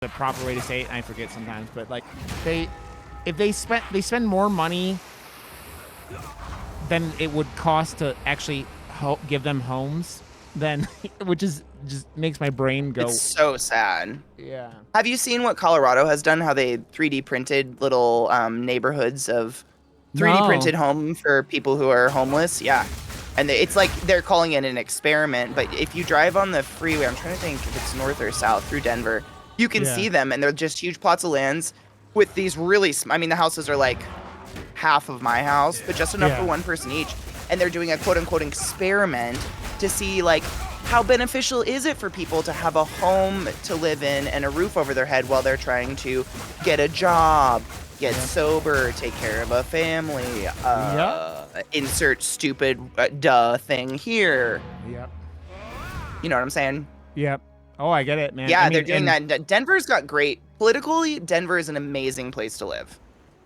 the proper way to say it, and I forget sometimes, but like if they spend more money than it would cost to actually give them homes, then which is just makes my brain go. It's so sad. Yeah. Have you seen what Colorado has done? How they 3D printed little neighborhoods of 3D printed home for people who are homeless? Yeah. And it's like they're calling it an experiment, but if you drive on the freeway, I'm trying to think if it's north or south through Denver, you can see them, and they're just huge plots of lands with these really, I mean, the houses are like half of my house, but just enough for one person each. And they're doing a quote-unquote experiment to see, like, how beneficial is it for people to have a home to live in and a roof over their head while they're trying to get a job, get sober, take care of a family, insert stupid duh thing here. Yep. You know what I'm saying? Yep. Oh, I get it, man. Yeah, I mean, they're doing that. Denver's got great politically. Denver is an amazing place to live.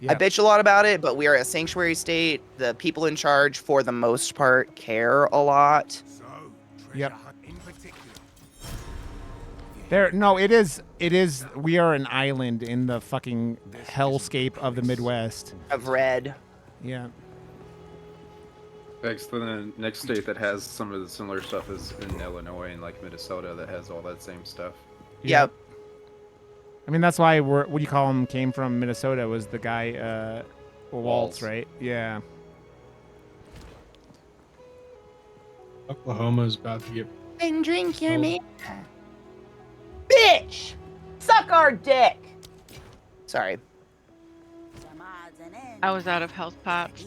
I bitch a lot about it, but we are a sanctuary state. The people in charge, for the most part, care a lot. Yep. No, it is. We are an island in the fucking hellscape of the Midwest. Of red. Yeah. Next, the next state that has some of the similar stuff is in Illinois and like Minnesota that has all that same stuff. Yep. I mean, that's why what do you call him? Came from Minnesota was the guy Waltz, right? Yeah. Oklahoma's about to get. And drink your meat. Bitch! Suck our dick! Sorry. I was out of health pots.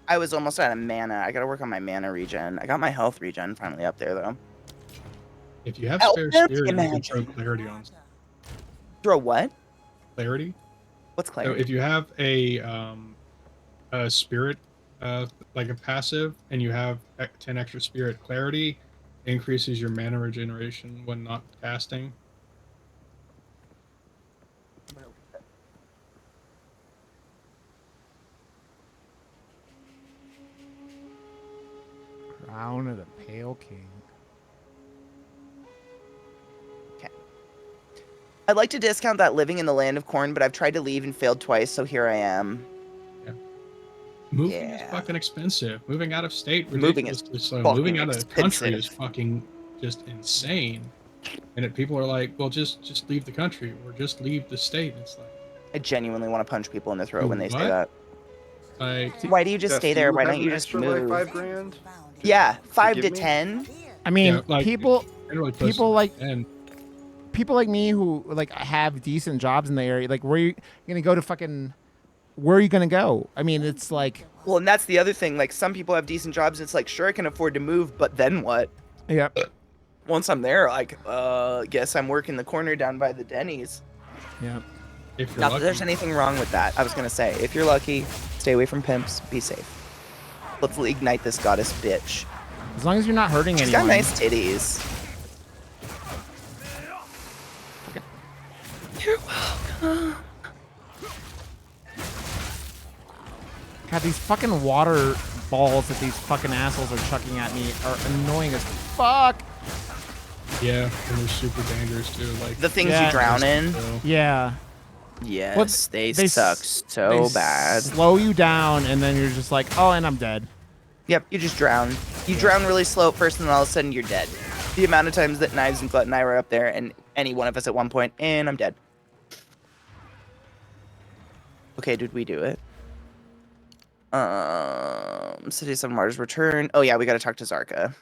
I was almost out of mana. I gotta work on my mana regen. I got my health regen finally up there, though. If you have spare spirit, you can throw clarity on. Throw what? Clarity. What's clarity? So if you have a spirit, like a passive, and you have 10 extra spirit, clarity increases your mana regeneration when not casting. Crown of the Pale King. Okay. I'd like to discount that living in the land of corn, but I've tried to leave and failed twice, so here I am. Yeah. Moving is fucking expensive. Moving out of state, ridiculously slow. Moving out of the country is fucking just insane. And people are like, well, just leave the country or just leave the state. It's like, I genuinely want to punch people in the throat when they say that. Like, why do you just stay there? Why don't you just move? Like $5,000? Yeah, 5 to 10. I mean, yeah, like, people like and people like me who like have decent jobs in the area. Like, where are you gonna go to fucking? Where are you gonna go? I mean, it's like. Well, and that's the other thing. Like, some people have decent jobs. It's like, sure, I can afford to move, but then what? Yeah. Once I'm there, like, guess I'm working the corner down by the Denny's. Yeah. If you're Not that lucky. there's anything wrong with that. I was gonna say, if you're lucky, stay away from pimps. Be safe. Let's ignite this goddess bitch. As long as you're not hurting She's anyone. got nice titties. You're welcome. God, these fucking water balls that these fucking assholes are chucking at me are annoying as fuck. Yeah, and they're super dangerous too. Like The things you drown in. Yeah. Yes, they suck so bad. Slow you down, and then you're just like, oh, and I'm dead. Yep, you just drown. You drown really slow at first, and all of a sudden you're dead. The amount of times that Knives and Glut and I were up there, and any one of us at one point, and I'm dead. Okay, did we do it? Cities of Mars return. Oh yeah, we gotta talk to Zarka.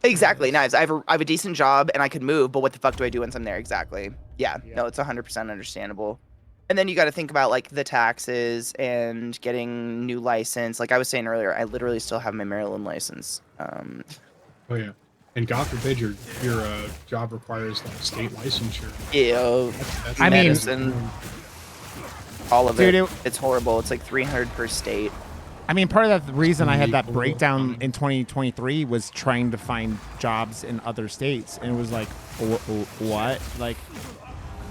Exactly, Knives. I have a decent job and I could move, but what the fuck do I do once I'm there? Exactly. Yeah. No, it's 100% understandable. And then you got to think about like the taxes and getting new license. Like I was saying earlier, I literally still have my Maryland license. Oh yeah, and God forbid your job requires like state licensure. Ew. That's I mean, medicine, all of dude, it. It's horrible. It's like 300 per state. I mean, part of the reason I had that breakdown in 2023 was trying to find jobs in other states, and it was like, what? Like,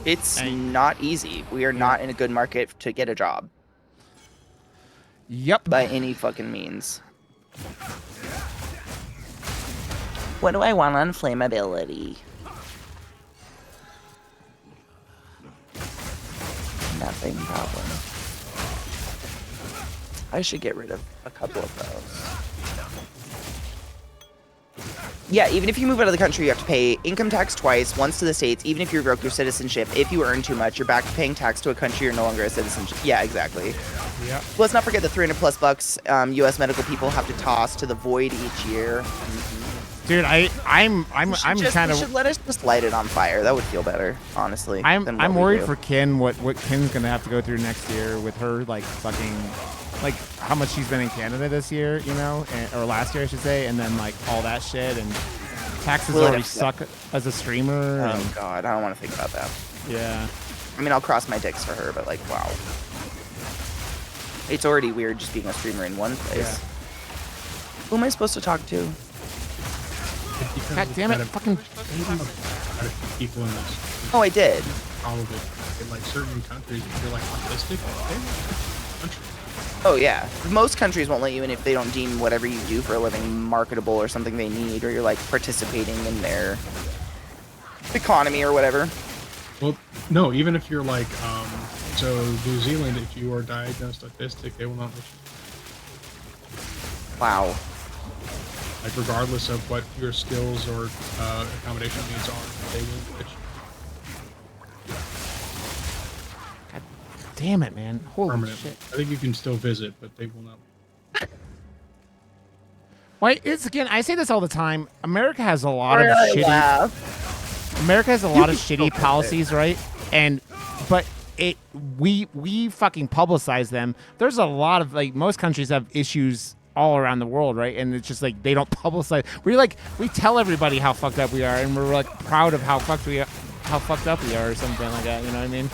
it's not easy. We are not in a good market to get a job. Yep. By any fucking means. What do I want on flammability? Nothing problem. I should get rid of a couple of those. Yeah, even if you move out of the country, you have to pay income tax twice, once to the States. Even if you revoke your citizenship, if you earn too much, you're back to paying tax to a country you're no longer a citizen. Yeah, exactly. Yeah. Let's not forget the 300 plus bucks U.S. medical people have to toss to the void each year. Dude, I'm kind of. Should let us just light it on fire. That would feel better, honestly. I'm worried for Kin. What Kin's gonna have to go through next year with her like fucking, like how much she's been in Canada this year, you know, or last year I should say, and then like all that shit and taxes already suck as a streamer. Oh god, I don't want to think about that. Yeah. I mean, I'll cross my dicks for her, but like, wow. It's already weird just being a streamer in one place. Yeah. Who am I supposed to talk to? God damn it, fucking people in this. Oh, I did. Probably in like certain countries, if you're like autistic, country. Oh yeah, most countries won't let you in if they don't deem whatever you do for a living marketable or something they need, or you're like participating in their economy or whatever. Well, no, even if you're like, so New Zealand, if you are diagnosed autistic, they will not let you. Wow. Like regardless of what your skills or accommodation needs are, they will let you. God damn it, man! Holy Permanent. shit! I think you can still visit, but they will not. Why? It's again. I say this all the time. America has a lot of shitty. America has a lot of shitty policies, right? But we fucking publicize them. There's a lot of like most countries have issues all around the world, right? And it's just like they don't publicize. We tell everybody how fucked up we are, and we're like proud of how fucked up we are, or something like that. You know what I mean?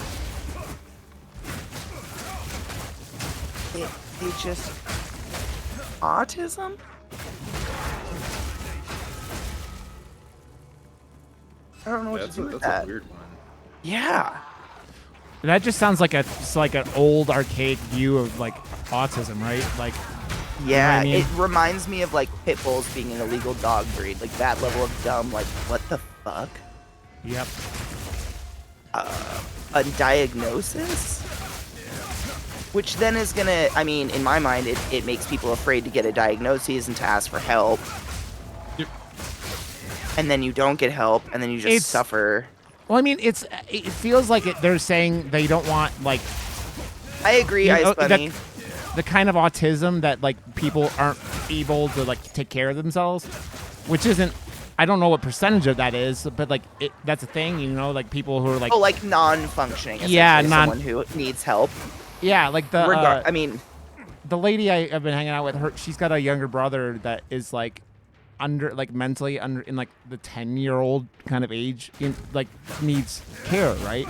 They just autism. I don't know what to do with that. That's a weird one. Yeah. That just sounds like it's like an old archaic view of like autism, right? Like. Yeah, you know what I mean? It reminds me of like pit bulls being an illegal dog breed, like that level of dumb. Like, what the fuck? Yep. A diagnosis, which then is gonna. I mean, in my mind, it makes people afraid to get a diagnosis and to ask for help. Yep. And then you don't get help, and then you just suffer. Well, I mean, it feels like they're saying they don't want like. I agree, Ice Bunny. The kind of autism that like people aren't able to like take care of themselves, which isn't. I don't know what percentage of that is, but like that's a thing, you know, like people who are like. Oh, like non-functioning. Yeah, someone who needs help. Yeah, like the. I mean, the lady I've been hanging out with, her, she's got a younger brother that is like mentally in like the 10-year-old kind of age, like needs care, right?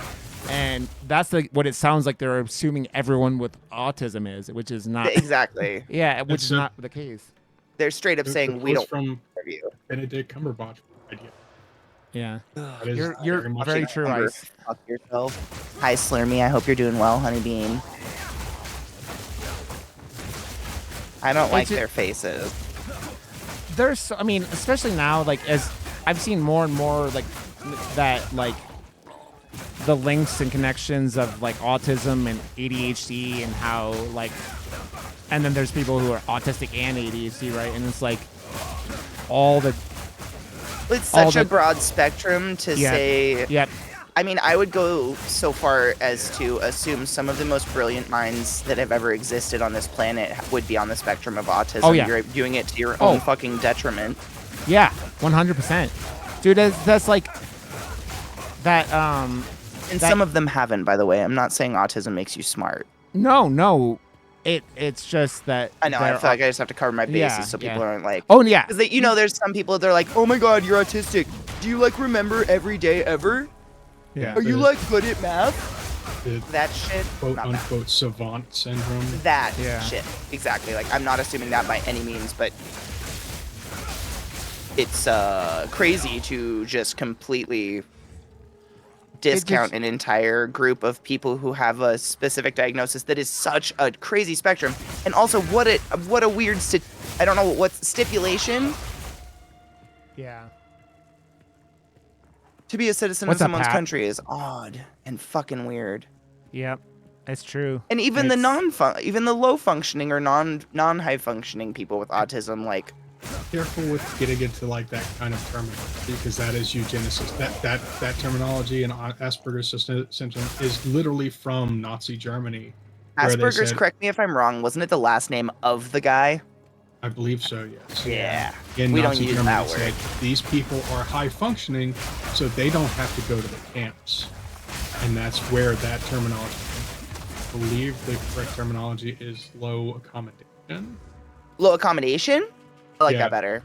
And that's what it sounds like they're assuming everyone with autism is, which is not exactly. Yeah, which is not the case. They're straight up saying we don't from Benedict Cumberbatch idea. Yeah, you're very true, Ice. Fuck yourself. Hi, Slurmy. I hope you're doing well, Honey Bean. I don't like their faces. There's, I mean, especially now, like as I've seen more and more, like that, like. The links and connections of like autism and ADHD and how like, and then there's people who are autistic and ADHD, right? And it's like all the. It's such a broad spectrum to say. Yep. I mean, I would go so far as to assume some of the most brilliant minds that have ever existed on this planet would be on the spectrum of autism. Oh, yeah. You're doing it to your own fucking detriment. Yeah, 100%. Dude, that's like that. And some of them haven't, by the way. I'm not saying autism makes you smart. No. It's just that. I know. I feel like I just have to cover my bases so people aren't like. Oh yeah. Because you know, there's some people they're like, oh my god, you're autistic. Do you like remember every day ever? Yeah. Are you like good at math? That shit. Quote unquote savant syndrome. That shit. Exactly. Like I'm not assuming that by any means, but it's crazy to just completely discount an entire group of people who have a specific diagnosis that is such a crazy spectrum. And also what a weird I don't know what stipulation. Yeah. To be a citizen of someone's country is odd and fucking weird. Yep, it's true. And even even the low functioning or non-high functioning people with autism, like, careful with getting into like that kind of terminology because that is eugenicist. That terminology and Asperger's syndrome is literally from Nazi Germany. Asperger's, correct me if I'm wrong, wasn't it the last name of the guy? I believe so, yes. Yeah. In we Nazi don't use Germany, that word. These people are high functioning, so they don't have to go to the camps. And that's where that terminology I believe the correct terminology is low accommodation. Low accommodation? I like that better.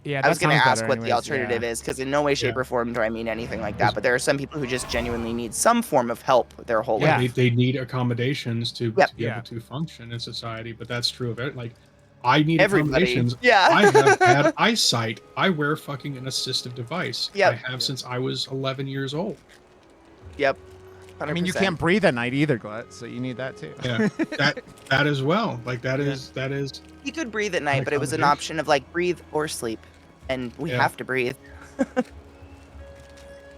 Yeah, I was going to ask what anyways, the alternative is, because in no way, shape, or form do I mean anything like that. But there are some people who just genuinely need some form of help their whole life. They need accommodations to be able to function in society. But that's true of it. Like, I need accommodations. Yeah. I have bad eyesight. I wear fucking an assistive device. Yep. I have since I was 11 years old. Yep. 100%. I mean, you can't breathe at night either, Glut, so you need that too. Yeah, that as well. Like that is. You could breathe at night, but it was an option of like breathe or sleep, and we have to breathe.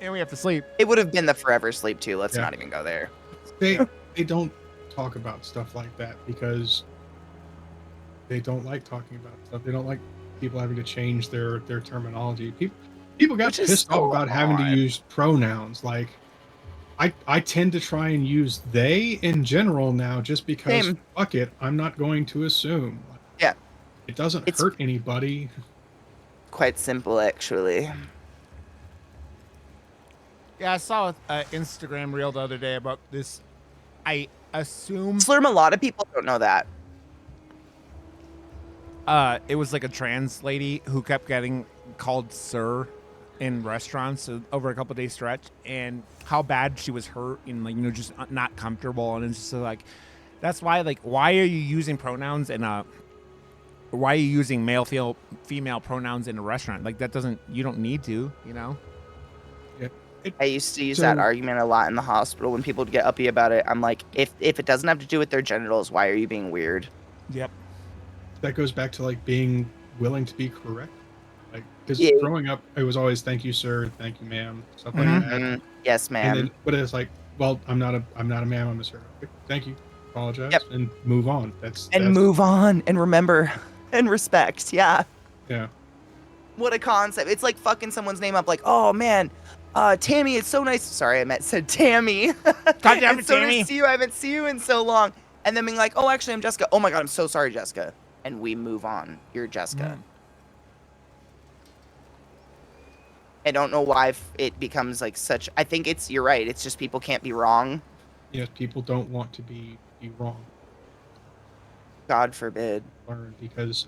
And we have to sleep. It would have been the forever sleep too. Let's not even go there. They don't talk about stuff like that because they don't like talking about stuff. They don't like people having to change their terminology. People got pissed off about having to use pronouns. Like, I tend to try and use they in general now just because, fuck it, I'm not going to assume. Yeah. It doesn't hurt anybody. Quite simple, actually. Yeah, I saw an Instagram reel the other day about this. I assume... Slurm, a lot of people don't know that. It was like a trans lady who kept getting called sir in restaurants over a couple days stretch, and how bad she was hurt and, like, you know, just not comfortable. And it's just like, that's why, like, why are you using pronouns and why are you using male, female pronouns in a restaurant? Like, that doesn't, you don't need to, you know? Yeah. I used to use that argument a lot in the hospital when people would get uppy about it. I'm like, if it doesn't have to do with their genitals, why are you being weird? Yep. That goes back to, like, being willing to be correct. Like, because growing up, it was always thank you, sir, thank you, ma'am, stuff like that. Yes, ma'am. But it's like, well, I'm not a ma'am, I'm a sir. Okay, thank you, apologize, and move on. That's move on and remember and respect. Yeah. Yeah. What a concept! It's like fucking someone's name up. Like, oh man, Tammy, it's so nice. Sorry, I said Tammy. God damn it, so Tammy. nice to see you. I haven't seen you in so long. And then being like, oh, actually, I'm Jessica. Oh my god, I'm so sorry, Jessica. And we move on. You're Jessica. I don't know why it becomes like such. I think you're right. It's just people can't be wrong. Yes, people don't want to be wrong. God forbid. Learn because,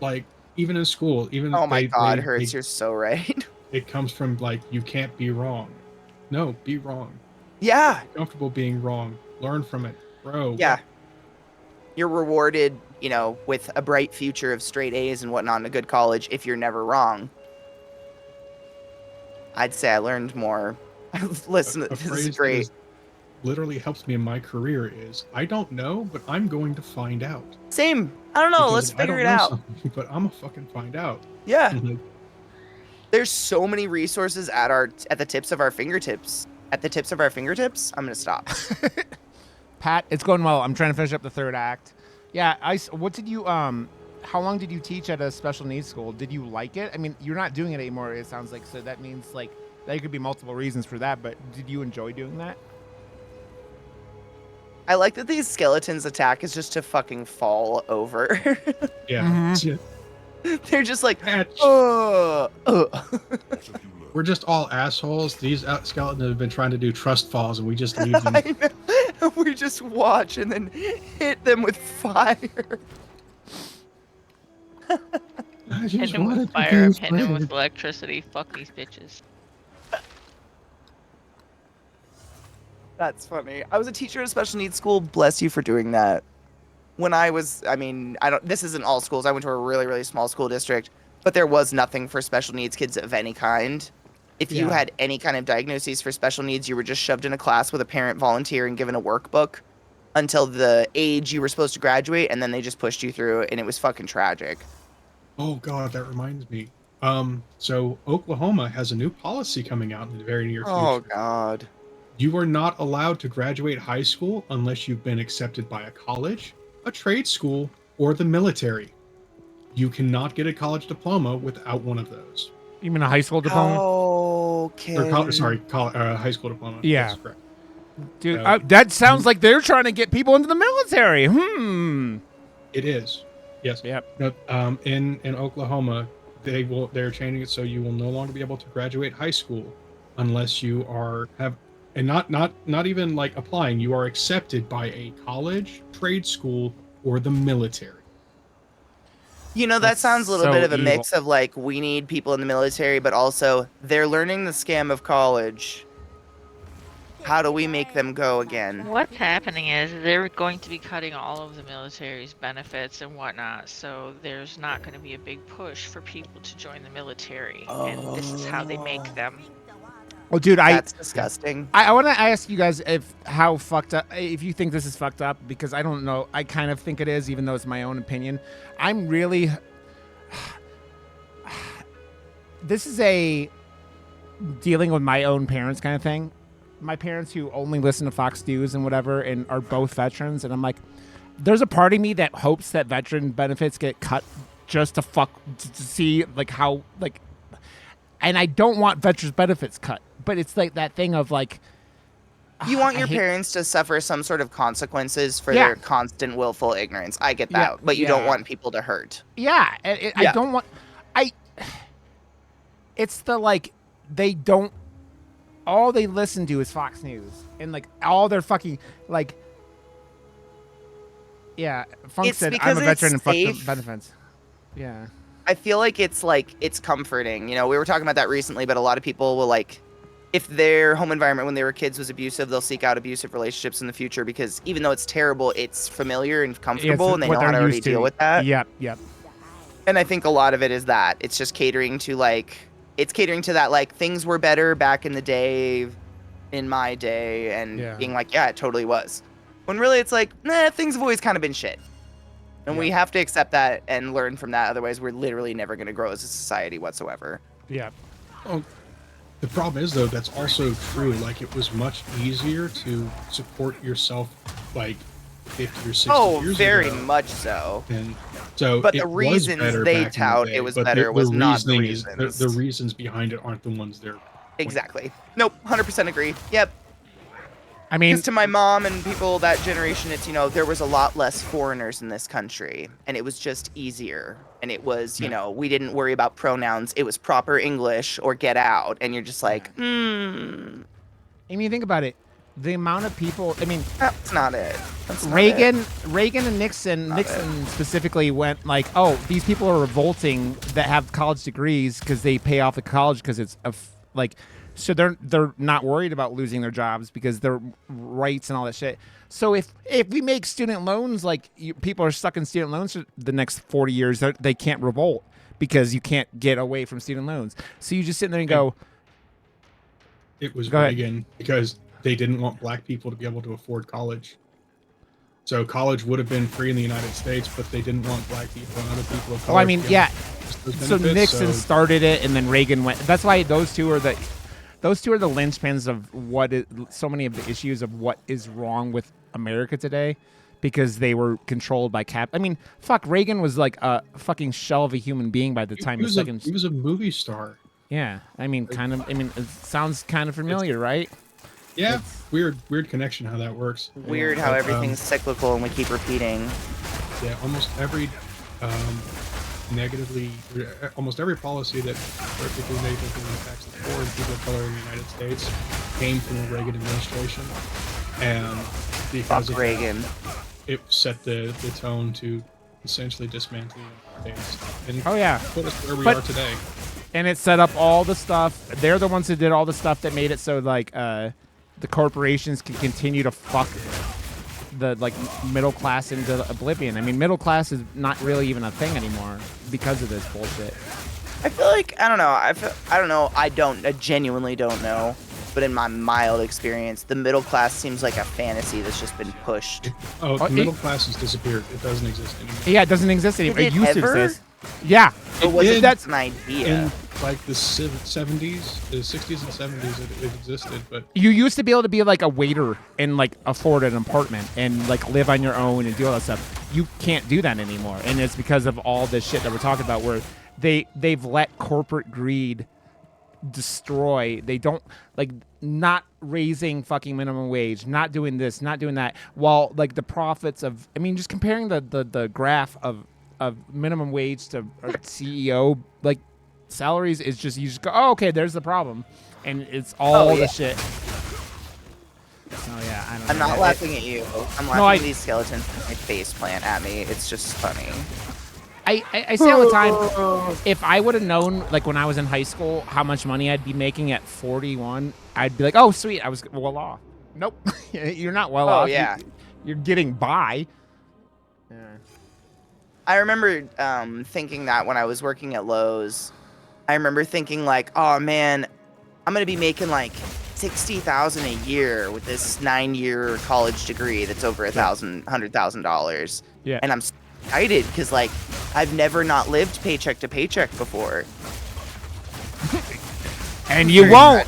like, even in school, oh my god, Hurts, you're so right. It comes from, like, you can't be wrong. No, be wrong. Yeah. Be comfortable being wrong. Learn from it, bro. Yeah. You're rewarded, you know, with a bright future of straight A's and whatnot in a good college if you're never wrong. I'd say I learned more. Listen, this is great. Literally helps me in my career is I don't know, but I'm going to find out. Same. I don't know. Let's figure it out. But I'm gonna fucking find out. Yeah. There's so many resources at the tips of our fingertips. At the tips of our fingertips. I'm gonna stop. Pat, it's going well. I'm trying to finish up the third act. Yeah. What did you how long did you teach at a special needs school? Did you like it? I mean, you're not doing it anymore, it sounds like, so that means, like, there could be multiple reasons for that, but did you enjoy doing that? I like that these skeletons' attack is just to fucking fall over. Yeah. They're just like, We're just all assholes. These skeletons have been trying to do trust falls, and we just leave them. I know. We just watch and then hit them with fire. Hit them with fire, hit them with electricity. Fuck these bitches. That's funny. I was a teacher at a special needs school. Bless you for doing that. When I was, I mean, this isn't all schools. I went to a really, really small school district, but there was nothing for special needs kids of any kind. If you had any kind of diagnoses for special needs, you were just shoved in a class with a parent volunteer and given a workbook until the age you were supposed to graduate, and then they just pushed you through, and it was fucking tragic. Oh god, that reminds me. So Oklahoma has a new policy coming out in the very near future. Oh God. You are not allowed to graduate high school unless you've been accepted by a college, a trade school, or the military. You cannot get a college diploma without one of those. You mean a high school diploma? Okay. Or high school diploma. Yeah. That's correct. Dude, that sounds like they're trying to get people into the military. It is. Yes. Yep. No, in Oklahoma, they're changing it so you will no longer be able to graduate high school unless you and not even like applying. You are accepted by a college, trade school, or the military. You know, that sounds a little bit of a mix of like, we need people in the military, but also they're learning the scam of college. How do we make them go again? What's happening is they're going to be cutting all of the military's benefits and whatnot, so there's not going to be a big push for people to join the military, and this is how they make them. Well, dude, that's disgusting. I want to ask you guys if you think this is fucked up, because I don't know. I kind of think it is, even though it's my own opinion. I'm really. This is a dealing with my own parents kind of thing. My parents who only listen to Fox News and whatever, and are both veterans, and I'm like, there's a part of me that hopes that veteran benefits get cut just to see like how like. And I don't want veterans benefits cut, but it's like that thing of like, you want your parents to suffer some sort of consequences for their constant willful ignorance. I get that, but you don't want people to hurt. Yeah, I don't want. It's the like they don't. All they listen to is Fox News, and like all their fucking like. Yeah, Funk said I'm a veteran and fuck the benefits. Yeah. I feel like it's comforting. You know, we were talking about that recently, but a lot of people will like, if their home environment when they were kids was abusive, they'll seek out abusive relationships in the future because even though it's terrible, it's familiar and comfortable, and they know how to already deal with that. Yep. And I think a lot of it is that it's just catering to that like things were better back in the day, in my day, and being like, yeah, it totally was. When really it's like, nah, things have always kind of been shit. And we have to accept that and learn from that. Otherwise, we're literally never going to grow as a society whatsoever. Yeah. Well, the problem is, though, that's also true. Like, it was much easier to support yourself, like, 50 or 60 years ago. Very much so. And so but the reasons they tout it was better was not the reasons. The reasons behind it aren't the ones they're... Exactly. Nope, 100% agree. Yep. I mean, to my mom and people that generation, it's, you know, there was a lot less foreigners in this country, and it was just easier. And it was, you know, we didn't worry about pronouns. It was proper English or get out. And you're just like, I mean, think about it. The amount of people, I mean, that's not it. Reagan and Nixon specifically went like, oh, these people are revolting that have college degrees because they pay off the college because it's like. So they're not worried about losing their jobs because their rights and all that shit. So if we make student loans, like people are stuck in student loans for the next 40 years, they can't revolt because you can't get away from student loans. So you just sit there and go. It was Reagan because they didn't want black people to be able to afford college. So college would have been free in the United States, but they didn't want black people and other people of color. Oh, I mean, yeah. So Nixon started it, and then Reagan went. That's why those two are the linchpins of so many of the issues of what is wrong with America today, because they were controlled by I mean, fuck, Reagan was like a fucking shell of a human being by the time he was a movie star. Yeah, I mean, kind of. I mean, it sounds kind of familiar, right? Yeah, weird connection how that works. Weird how everything's cyclical and we keep repeating. Yeah, almost every almost every policy that particularly negatively impacts the poor and people of color in the United States came from the Reagan administration, and because of Reagan, it set the tone to essentially dismantle the United States and put us where we are today. And it set up all the stuff. They're the ones who did all the stuff that made it so like the corporations can continue to fuck the like middle class into oblivion. I mean, middle class is not really even a thing anymore because of this bullshit. I feel like I don't know. I genuinely don't know. But in my mild experience, the middle class seems like a fantasy that's just been pushed. The middle class has disappeared. It doesn't exist anymore. Yeah, it doesn't exist anymore. It used to exist. Yeah, that's an idea. In like the 70s, the 60s and 70s, it existed, but you used to be able to be like a waiter and like afford an apartment and like live on your own and do all that stuff. You can't do that anymore, and it's because of all this shit that we're talking about, where they've let corporate greed destroy. They don't like not raising fucking minimum wage, not doing this, not doing that, while like the profits of, I mean, just comparing the graph of minimum wage to CEO like salaries is just, you just go, oh, okay, there's the problem, and it's all the shit. Oh yeah, I don't know. I'm not laughing at you. I'm laughing at these skeletons my face plant at me. It's just funny. I say all the time, if I would have known, like when I was in high school, how much money I'd be making at 41, I'd be like, oh, sweet, I was well off. Nope, you're not well off. Yeah. You're getting by. Yeah. I remember thinking that when I was working at Lowe's. I remember thinking like, oh man, I'm gonna be making like $60,000 a year with this 9-year college degree that's over $100,000. Yeah. And I'm excited because like I've never not lived paycheck to paycheck before. And you won't.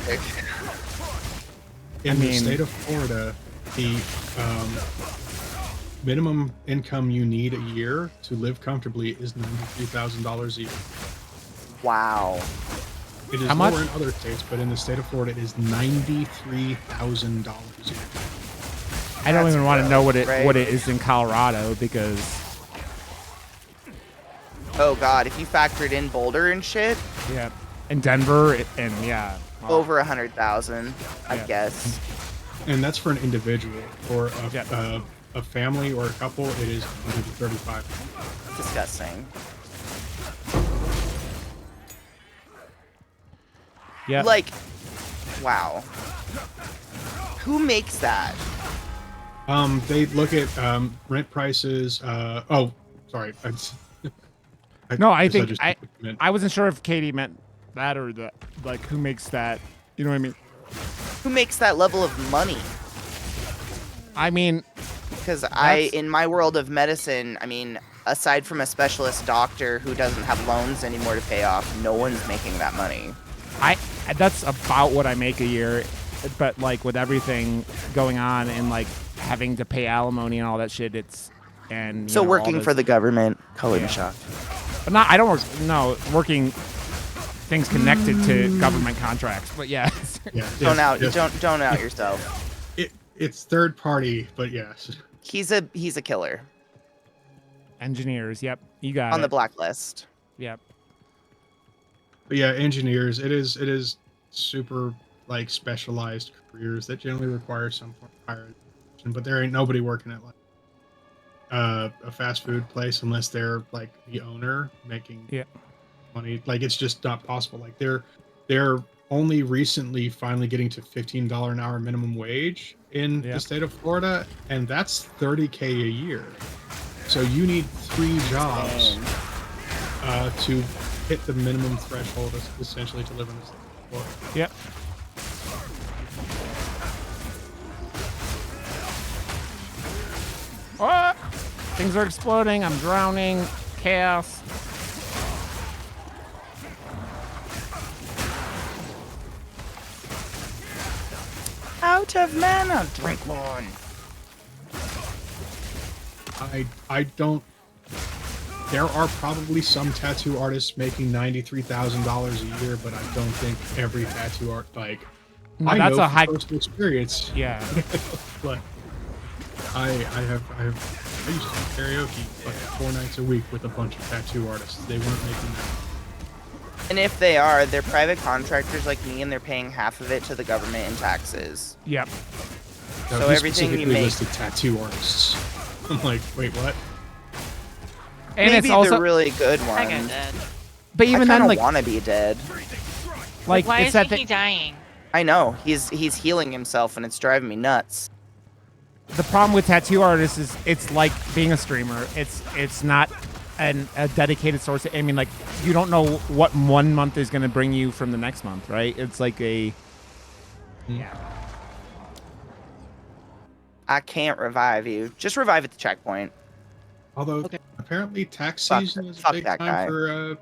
In the state of Florida, the minimum income you need a year to live comfortably is $93,000 a year. Wow. It is lower in other states, but in the state of Florida, it is $93,000 a year. I don't even want to know what it is in Colorado, because. Oh God, if you factored in Boulder and shit. Yeah, in Denver and yeah. Over 100,000, I guess. And that's for an individual. For a family or a couple, it is 135. Disgusting. Yeah. Like, wow. Who makes that? They look at rent prices. Oh, sorry. No, I think I wasn't sure if Katie meant that or the like who makes that. You know what I mean? Who makes that level of money? I mean, because in my world of medicine, I mean, aside from a specialist doctor who doesn't have loans anymore to pay off, no one's making that money. That's about what I make a year, but like with everything going on and like having to pay alimony and all that shit, it's and so working for the government, color me shocked. But not, I don't work. No, working things connected to government contracts. But yeah, don't out yourself. It's third party, but yes, he's a killer. Engineers, yep, you got on the blacklist. Yep. But yeah, engineers. It is super like specialized careers that generally require some form of higher education. But there ain't nobody working at like a fast food place unless they're like the owner making money. Like it's just not possible. Like they're only recently finally getting to $15 an hour minimum wage in the state of Florida, and that's $30K a year. So you need 3 jobs to hit the minimum threshold essentially to live in the state of Florida. Yep. Oh, things are exploding. I'm drowning. Chaos. Out of mana. Drink one. I don't. There are probably some tattoo artists making $93,000 a year, but I don't think every tattoo art like. No, I that's know a high personal experience. Yeah. But I used to do karaoke like 4 nights a week with a bunch of tattoo artists. They weren't making that. And if they are, they're private contractors like me, and they're paying half of it to the government in taxes. Yep. No, so everything you make. Listed tattoo artists. I'm like, wait, what? And maybe it's also the really good ones. I got dead. But even then, like, want to be dead. Like, why it's isn't that he dying? I know he's healing himself, and it's driving me nuts. The problem with tattoo artists is it's like being a streamer. It's not a dedicated source. I mean, like, you don't know what one month is going to bring you from the next month, right? It's like a I can't revive you. Just revive at the checkpoint. Although apparently tax Fuck- season is a fuck big that time guy. for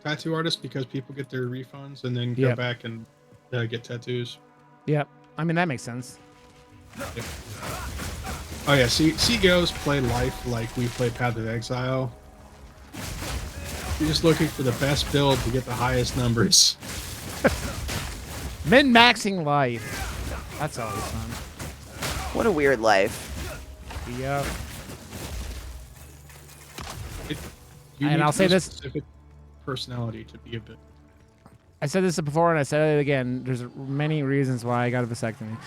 tattoo artists because people get their refunds and then go back and get tattoos. Yep. I mean, that makes sense. Yep. Oh yeah, CEOs play life like we play Path of Exile. You're just looking for the best build to get the highest numbers. Min-maxing life. That's always fun. What a weird life. Yep. You And need I'll to say be a this- specific personality to be a bit. I said this before and I said it again. There's many reasons why I got a vasectomy.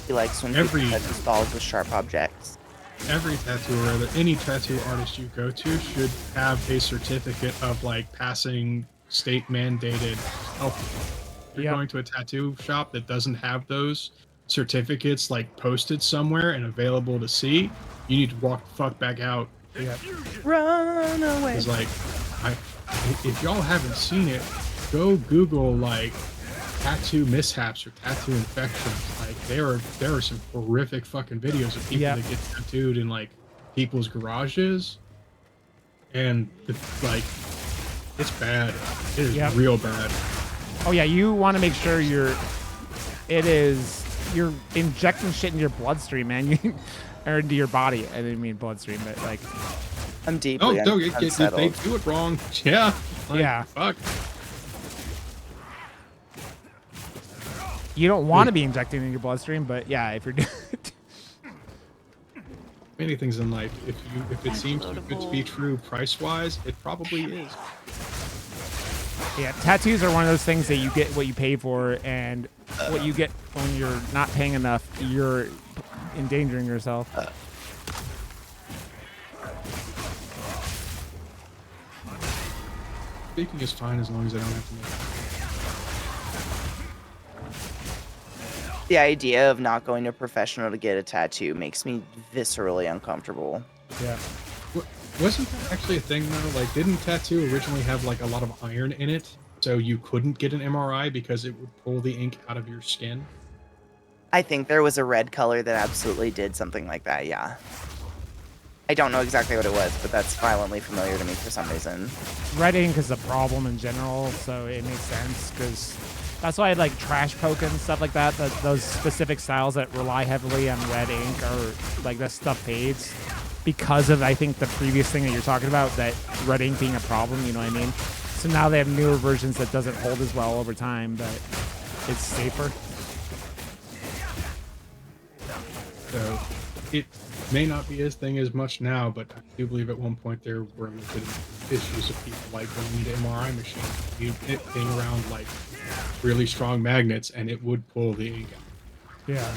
He likes when Every- people touch his balls with sharp objects. Every tattoo, or rather any tattoo artist you go to, should have a certificate of like passing state mandated health. If you're going to a tattoo shop that doesn't have those certificates like posted somewhere and available to see, you need to walk the fuck back out. Run away. It's like, if y'all haven't seen it, go Google like tattoo mishaps or tattoo infections. Like there are some horrific fucking videos of people that get tattooed in like people's garages, and it's bad. It is real bad. Oh yeah, you want to make sure you're injecting shit in your bloodstream, man. Or into your body. I didn't mean bloodstream, but like. I'm deeply if they do it wrong, fuck. You don't want to be injecting in your bloodstream, but yeah, if you're doing it. Many things in life, if it seems too good to be true price-wise, it probably is. Yeah, tattoos are one of those things that you get what you pay for, and what you get when you're not paying enough, you're endangering yourself. Speaking is fine as long as I don't have to make it. The idea of not going to a professional to get a tattoo makes me viscerally uncomfortable. Yeah. Wasn't that actually a thing though? Like, didn't tattoo originally have like a lot of iron in it, so you couldn't get an MRI because it would pull the ink out of your skin? I think there was a red color that absolutely did something like that, yeah. I don't know exactly what it was, but that's violently familiar to me for some reason. Red ink is a problem in general, so it makes sense, because that's why I like trash poke and stuff like that. Those specific styles that rely heavily on red ink, or like that stuff fades because of, I think, the previous thing that you're talking about, that red ink being a problem, you know what I mean? So now they have newer versions that doesn't hold as well over time, but it's safer. So it may not be as thing as much now, but I do believe at one point there were legitimate issues of people like going into MRI machines, it being around like really strong magnets, and it would pull the ink out. Yeah.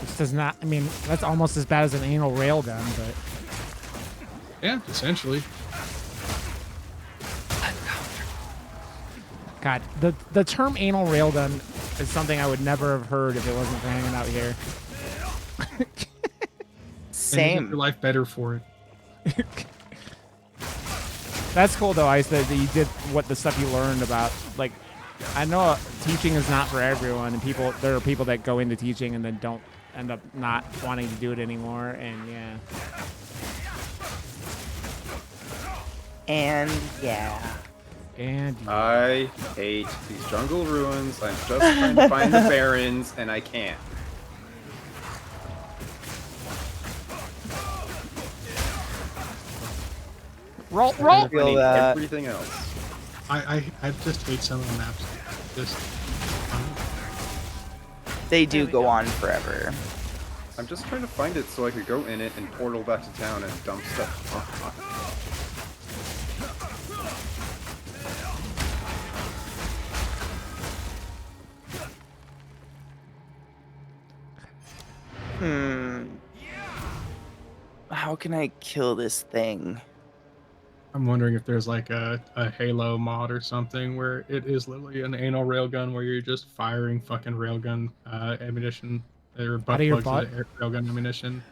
Which does not, I mean, that's almost as bad as an anal railgun, but. Yeah, essentially. God, the term anal railgun is something I would never have heard if it wasn't for hanging out here. Same. And you make your life better for it. That's cool though, Ice, that you did the stuff you learned about. Like, I know teaching is not for everyone, and there are people that go into teaching and then don't end up not wanting to do it anymore, and yeah. And yeah. And I hate these jungle ruins. I'm just trying to find the barons, and I can't. roll. I need everything else. I just hate some of the maps. Just They do go on forever. I'm just trying to find it so I could go in it and portal back to town and dump stuff. How can I kill this thing? I'm wondering if there's like a Halo mod or something where it is literally an anal railgun where you're just firing fucking railgun ammunition or butt plugs into railgun ammunition.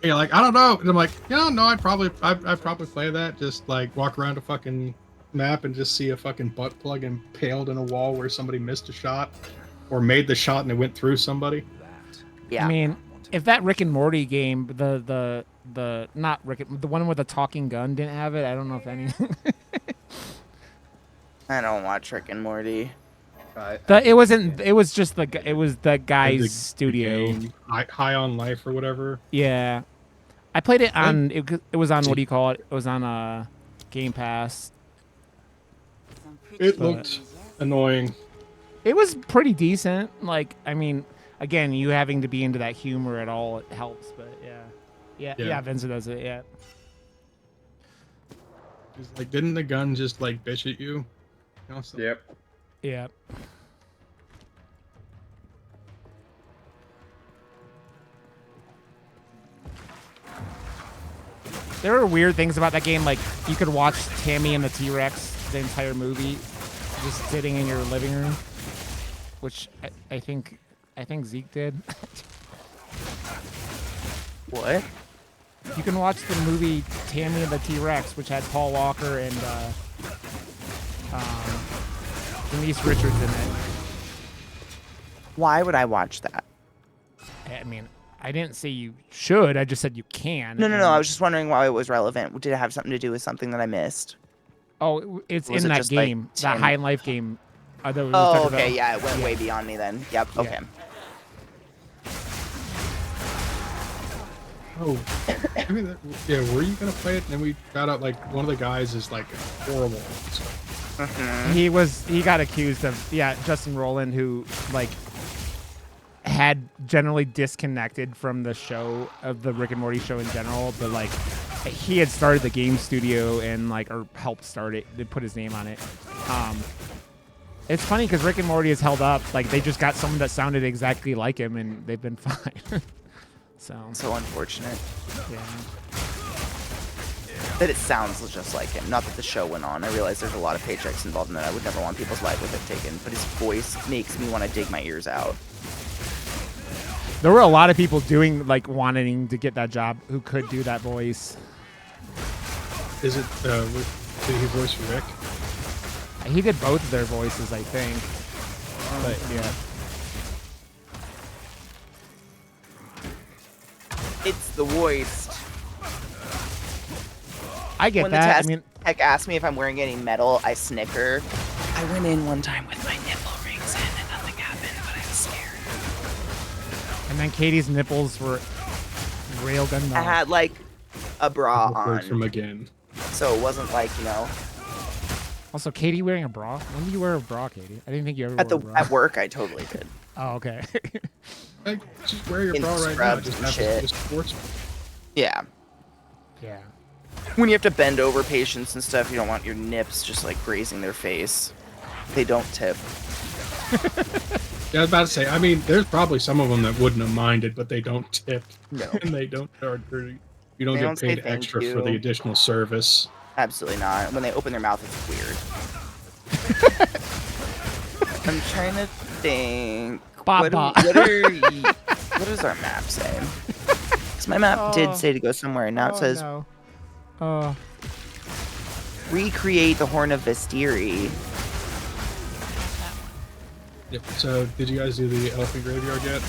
Yeah, like I don't know. And I'm like, no, I'd probably play that. Just like walk around a fucking map and just see a fucking butt plug impaled in a wall where somebody missed a shot, or made the shot and it went through somebody. Yeah. I mean, if that Rick and Morty game, the not Rick, the one with the talking gun didn't have it, I don't know if any. I don't watch Rick and Morty. It wasn't. It was just it was the guy's The studio. game, High on Life or whatever. Yeah, I played it on. It was on, what do you call it? It was on Game Pass. It looked annoying. It was pretty decent. Like, I mean, again, you having to be into that humor at all, it helps. But yeah, Vincent does it. Yeah. It's like, didn't the gun just like bitch at you? Yep. Yeah. There were weird things about that game, like you could watch Tammy and the T-Rex the entire movie, just sitting in your living room, which I think Zeke did. What? You can watch the movie Tammy and the T-Rex, which had Paul Walker and Denise Richards in it. Why would I watch that? I mean, I didn't say you should. I just said you can. No. I was just wondering why it was relevant. Did it have something to do with something that I missed? Oh, it's Was in it that just, like, game, that High Life game. That we were Oh, talking okay. about. Yeah, it went way beyond me then. Yep. Yeah. Okay. Oh, I mean, yeah. Were you gonna play it? And then we found out like one of the guys is like horrible. So, He got accused of Justin Roiland, who like had generally disconnected from the show, of the Rick and Morty show in general, but like he had started the game studio and like, or helped start it, they put his name on it. It's funny because Rick and Morty is held up, like they just got someone that sounded exactly like him and they've been fine. So unfortunate. Yeah. That it sounds just like him. Not that the show went on. I realize there's a lot of paychecks involved in that. I would never want people's livelihood taken, but his voice makes me want to dig my ears out. There were a lot of people wanting to get that job who could do that voice. is it? Did he voice Rick? He did both of their voices, I think. But yeah. It's the worst. I get When that. the tech asked me if I'm wearing any metal, I snicker. I went in one time with my nipple rings in and nothing happened, but I was scared. And then Katie's nipples were railgun. I had like a bra Word from on, again. so it wasn't like, you know. Also, Katie wearing a bra? When did you wear a bra, Katie? I didn't think you ever wore a bra. At work, I totally did. Oh, okay. Like, just wear your In bra right now. scrubs Just and have shit. to sports. Yeah. Yeah. When you have to bend over patients and stuff, you don't want your nips just like grazing their face. They don't tip. Yeah, I was about to say. I mean, there's probably some of them that wouldn't have minded, but they don't tip. No. And they don't charge. You don't They get don't say paid thank extra for the you. additional service. Absolutely not. When they open their mouth, it's weird. I'm trying to think. What does our map say? Because my map did say to go somewhere, and now it says no. recreate the Horn of Vistiri. Yep. So, did you guys do the elephant graveyard yet?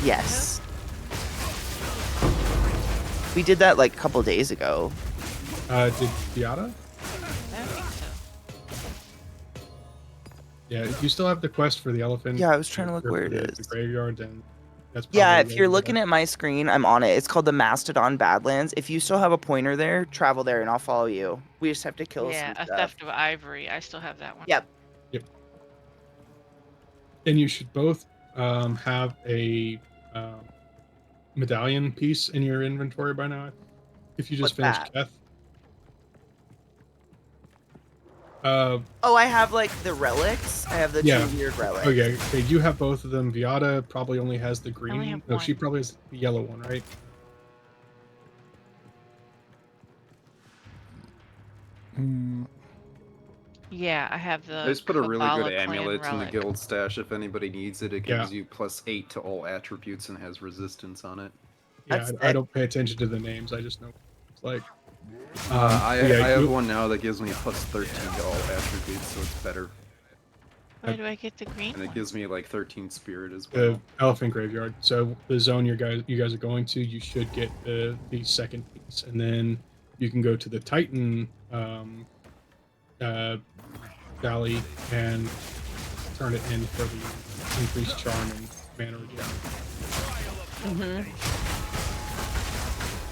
Yes. We did that like a couple days ago. Did Beata? I think so. Yeah, you still have the quest for the elephant. Yeah, I was trying to look or where it the- is. The graveyard, and that's Yeah, probably if you're where looking at my screen, I'm on it. It's called the Mastodon Badlands. If you still have a pointer there, travel there and I'll follow you. We just have to kill Yeah, some a stuff. theft of ivory. I still have that one. Yep. And you should both have a medallion piece in your inventory by now. If you just What's finished that? Keth. Oh, I have like the relics. I have the Yeah. two weird relics. Okay, you have both of them. Viata probably only has the green. only have No, one. she probably has the yellow one, right? Yeah, I have the. I just put a really Kabbalah good clan amulet in the relic. guild stash if anybody needs it. It gives Yeah. you +8 to all attributes and has resistance on it. Yeah, That's I it. don't pay attention to the names. I just know what it's like. I have one now that gives me plus 13 to all attributes, so it's better. Where do I get the green? And it gives me like 13 spirit as well. The elephant graveyard. So the zone you guys are going to, you should get the second piece, and then you can go to the Titan valley and turn it in for the increased charm and mana regen.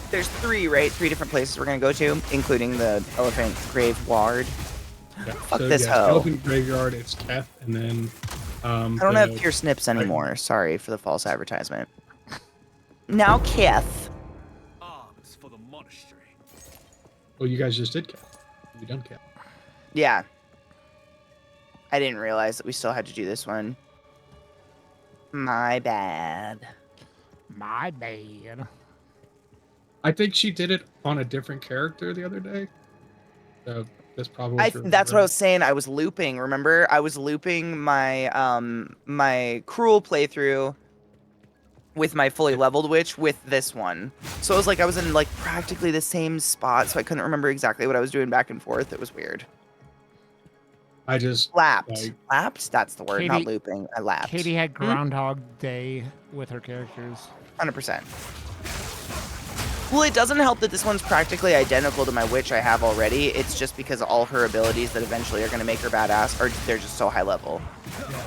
There's 3, right? 3 different places we're gonna go to, including the elephant graveyard. Yeah. Fuck this hoe. Elephant graveyard. It's Keth, and then I don't have pure snips anymore. Sorry for the false advertisement. Now Keth. Arms for the monastery. Well, you guys just did Keth. You done Keth. Yeah. I didn't realize that we still had to do this one. My bad. My bad. I think she did it on a different character the other day. So that's probably. That's what I was saying. I was looping. Remember, I was looping my my cruel playthrough with my fully leveled witch with this one. So it was like I was in like practically the same spot. So I couldn't remember exactly what I was doing back and forth. It was weird. I just lapped. Lapped? That's the word, Katie, not looping. I lapped. Katie had Groundhog Day with her characters. 100%. Well, it doesn't help that this one's practically identical to my witch I have already. It's just because all her abilities that eventually are going to make her badass are they're just so high level.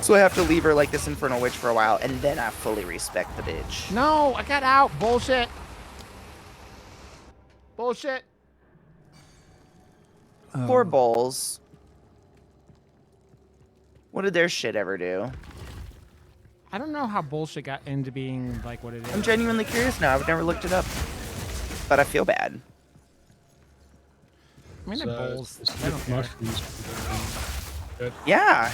So I have to leave her like this Infernal Witch for a while, and then I fully respect the bitch. No, I got out. Bullshit. Bullshit. Poor Bowls. What did their shit ever do? I don't know how bullshit got into being like what it is. I'm genuinely curious now. I've never looked it up. But I feel bad. I mean, the bowls. I don't care. Yeah.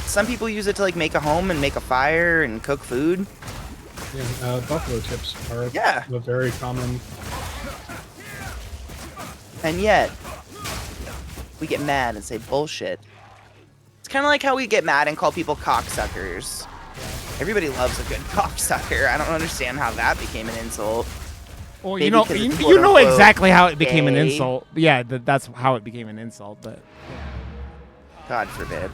Some people use it to like make a home and make a fire and cook food. Yeah, buffalo chips are a very common. And yet, we get mad and say bullshit. It's kind of like how we get mad and call people cocksuckers. Everybody loves a good cocksucker. I don't understand how that became an insult. Well, you know exactly how it became an insult. Yeah, that's how it became an insult. But God forbid.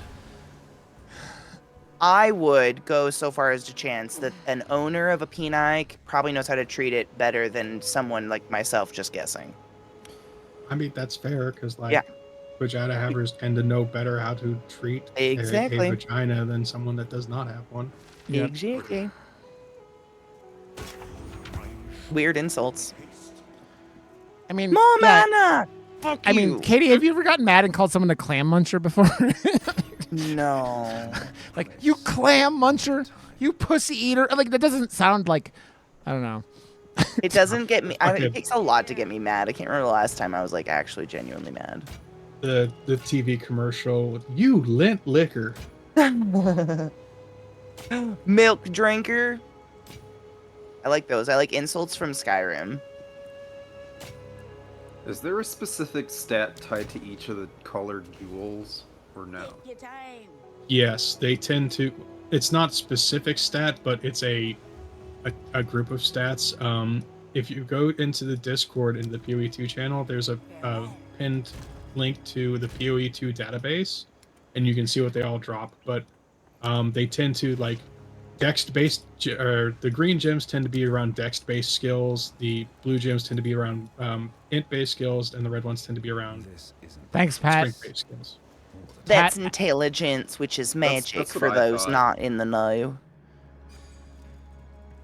I would go so far as to chance that an owner of a Peni probably knows how to treat it better than someone like myself just guessing. I mean, that's fair because vagina havers tend to know better how to treat a vagina than someone that does not have one. Yep. Exactly. Weird insults. I mean, more mana. Fuck you. I mean, Katie, have you ever gotten mad and called someone a clam muncher before? No. Like, you clam muncher, you pussy eater. Like, that doesn't sound like, I don't know. It doesn't get me. I mean, it takes a lot to get me mad. I can't remember the last time I was like actually genuinely mad. The TV commercial with you lint liquor. Milk drinker. I like those. I like insults from Skyrim. Is there a specific stat tied to each of the colored jewels, or no? Yes, they tend to. It's not specific stat, but it's a group of stats. If you go into the Discord in the PoE2 channel, there's a pinned link to the PoE2 database, and you can see what they all drop. But they tend to like dex-based, or the green gems tend to be around dex-based skills. The blue gems tend to be around int-based skills, and the red ones tend to be around Thanks, Pat. strength-based skills. That's intelligence, which is magic that's for those not in the know.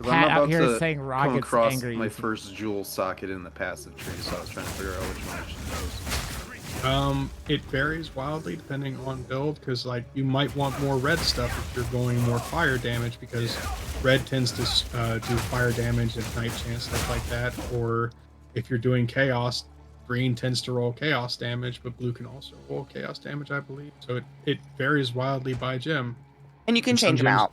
Pat out here to saying come Rocket's across angry. my first jewel socket in the passive tree, so I was trying to figure out which one I should use. It varies wildly depending on build, because like you might want more red stuff if you're going more fire damage, because red tends to do fire damage and night chance, stuff like that. Or if you're doing chaos, green tends to roll chaos damage, but blue can also roll chaos damage, I believe. So it varies wildly by gem. And you can change them out.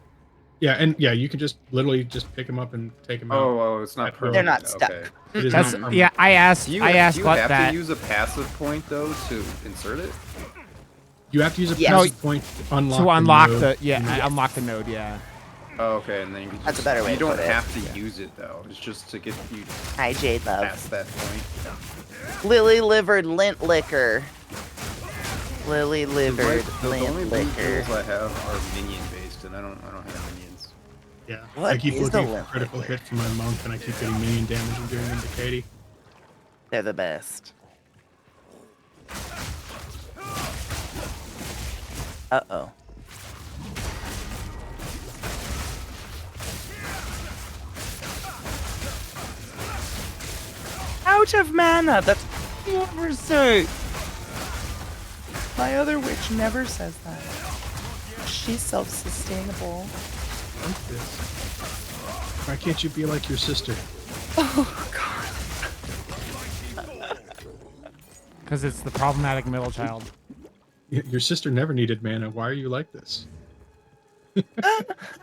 Yeah, and you can just literally just pick them up and take them out. Oh, it's not permanent. They're not stuck. Okay. It is That's, not permanent. yeah, I asked Do you about have that. to use a passive point though to insert it? You have to use a Yes. passive point to unlock To unlock node. unlock the node, yeah. Oh, okay, and then you That's a better way You to don't put it. have to use it though. It's just to get you Hi, Jade Love. past that point. Lily livered lint liquor. Lily livered The only lint blue liquor. tools I have are minion based, and I don't have minions. Yeah. What I keep is the looking for limp critical liquor? hit from my monk, and I keep getting minion damage and doing them to Katie. They're the best. Uh-oh. Out of mana! That's never say. My other witch never says that. She's self-sustainable. Like this. Why can't you be like your sister? Oh, God. Because it's the problematic middle child. Your sister never needed mana. Why are you like this?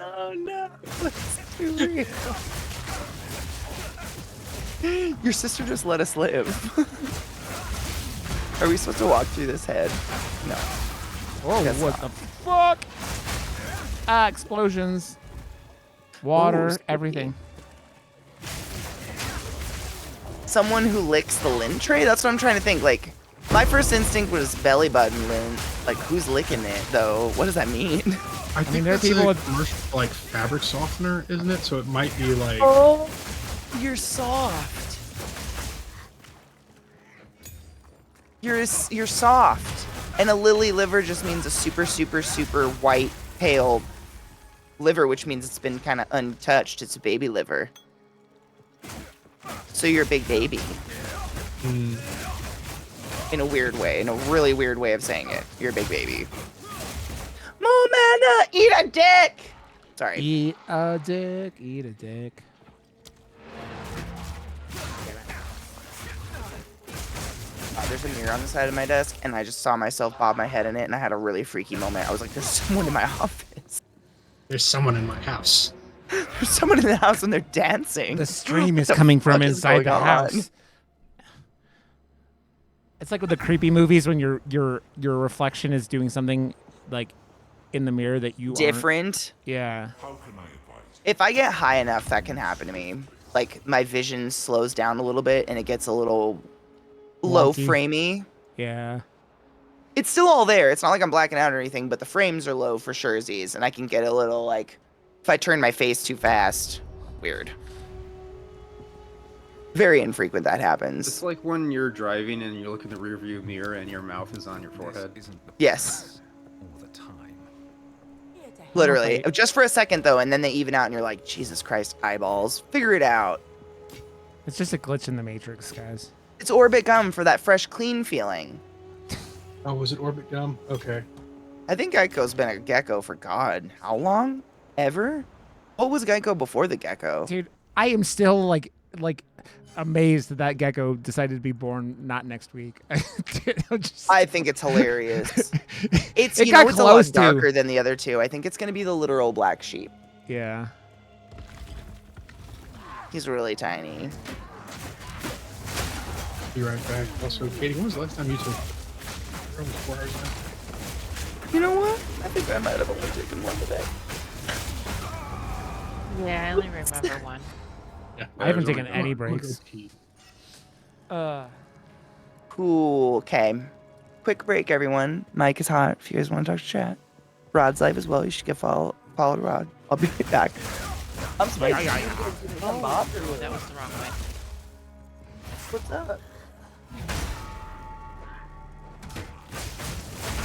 Oh, no. That's too real. Your sister just let us live. Are we supposed to walk through this head? No. Oh, Guess what not. the fuck? Ah, explosions. Water, Ooh, spooky. everything. Someone who licks the lint tray? That's what I'm trying to think. Like, my first instinct was belly button lint. Like, who's licking it, though? What does that mean? I think there are that's people a with- commercial, like, fabric softener, isn't it? So it might be like... Oh, you're soft. You're soft. And a lily liver just means a super, super, super white, pale liver, which means it's been kind of untouched. It's a baby liver. So you're a big baby. Mm, In a weird way. In a really weird way of saying it. You're a big baby. More mana! Eat a dick! Sorry. Eat a dick, eat a dick. There's a mirror on the side of my desk, and I just saw myself bob my head in it, and I had a really freaky moment. I was like, there's someone in my office. there's someone in my house. There's someone in the house, and they're dancing. The stream What is the coming from fuck is inside the going on? house. It's like with the creepy movies when your reflection is doing something like in the mirror that you aren't. Different. Yeah. If I get high enough, that can happen to me. Like, my vision slows down a little bit, and it gets a little low Wonky. framey. Yeah. It's still all there. It's not like I'm blacking out or anything, but the frames are low for surezies, and I can get a little, like, if I turn my face too fast, weird. Very infrequent that It's happens. like when you're driving and you look in the rearview mirror and your mouth is on your forehead. Yes. All the time. Literally. Just for a second, though, and then they even out, and you're like, Jesus Christ, eyeballs. Figure it out. It's just a glitch in the matrix, guys. It's Orbit Gum for that fresh, clean feeling. Oh, was it Orbit Gum? Okay. I think Geico's been a gecko for God. How long? Ever? What was Geico before the gecko? Dude, I am still like amazed that gecko decided to be born not next week. Dude, I think it's hilarious. It's It you got know it's a close lot to. darker than the other two. I think it's gonna be the literal black sheep. Yeah. He's really tiny. Be right back. Also, Katie, when was the last time you took... We're almost 4 hours now. You know what? I think I might have only taken one today. Yeah, I only remember one. Yeah. I haven't taken I'm any gonna go breaks. pee. Cool. Okay. Quick break, everyone. Mike is hot. If you guys want to talk to chat, Rod's live as well. You should get follow Rod. I'll be right back. I'm spicy. Oh, that was the wrong way. What's up?